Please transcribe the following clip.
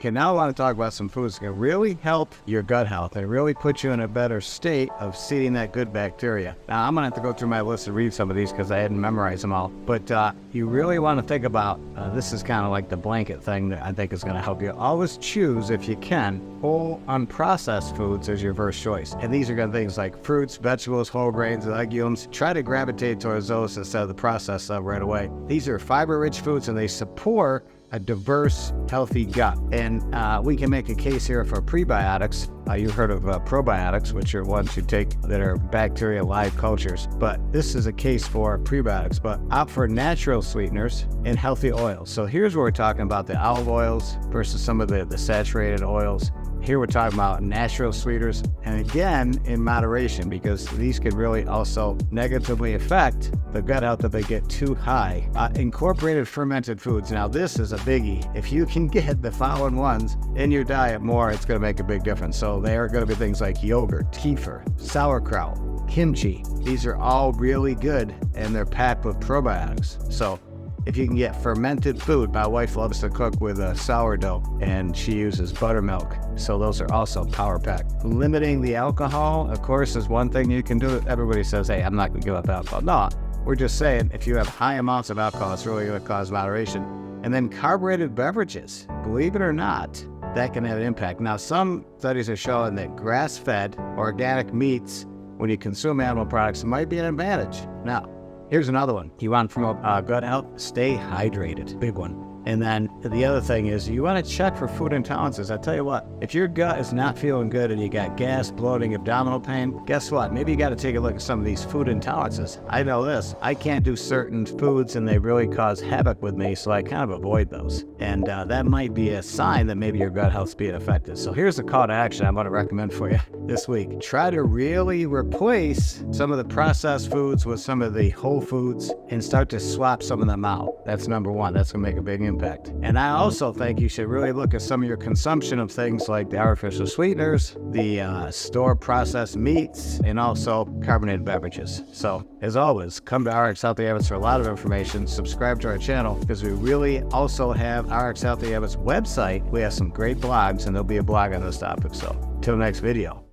Okay, now I want to talk about some foods that can really help your gut health and really put you in a better state of seeding that good bacteria. Now, I'm going to have to go through my list and read some of these because I hadn't memorized them all. But you really want to think about, this is kind of like the blanket thing that I think is going to help you. Always choose, if you can, whole, unprocessed foods as your first choice. And these are going to be things like fruits, vegetables, whole grains, legumes. Try to gravitate towards those instead of the processed stuff right away. These are fiber-rich foods and they support a diverse, healthy gut. And we can make a case here for prebiotics. You've heard of probiotics, which are ones you take that are bacteria live cultures. But this is a case for prebiotics. But opt for natural sweeteners and healthy oils. So here's where we're talking about the olive oils versus some of the saturated oils. Here we're talking about natural sweeteners, and again, in moderation, because these could really also negatively affect the gut health if they get too high. Incorporated fermented foods. Now, this is a biggie. If you can get the following ones in your diet more, it's going to make a big difference. So they are going to be things like yogurt, kefir, sauerkraut, kimchi. These are all really good, and they're packed with probiotics. So if you can get fermented food, my wife loves to cook with a sourdough and she uses buttermilk. So those are also power packed. Limiting the alcohol, of course, is one thing you can do. Everybody says, hey, I'm not going to give up alcohol. No, we're just saying if you have high amounts of alcohol, it's really going to cause moderation. And then carbonated beverages, believe it or not, that can have an impact. Now, some studies are showing that grass-fed organic meats, when you consume animal products, might be an advantage. Now, here's another one. You want to promote gut health? Stay hydrated. Big one. And then the other thing is you want to check for food intolerances. I tell you what, if your gut is not feeling good and you got gas, bloating, abdominal pain, guess what? Maybe you got to take a look at some of these food intolerances. I know this. I can't do certain foods and they really cause havoc with me, so I kind of avoid those. And that might be a sign that maybe your gut health's being affected. So here's a call to action I'm going to recommend for you this week. Try to really replace some of the processed foods with some of the whole foods and start to swap some of them out. That's number one. That's going to make a big impact. And I also think you should really look at some of your consumption of things like the artificial sweeteners, the store processed meats, and also carbonated beverages. So as always, come to Rx Healthy Habits for a lot of information. Subscribe to our channel because we really also have Rx Healthy Habits website. We have some great blogs and there'll be a blog on this topic. So till next video.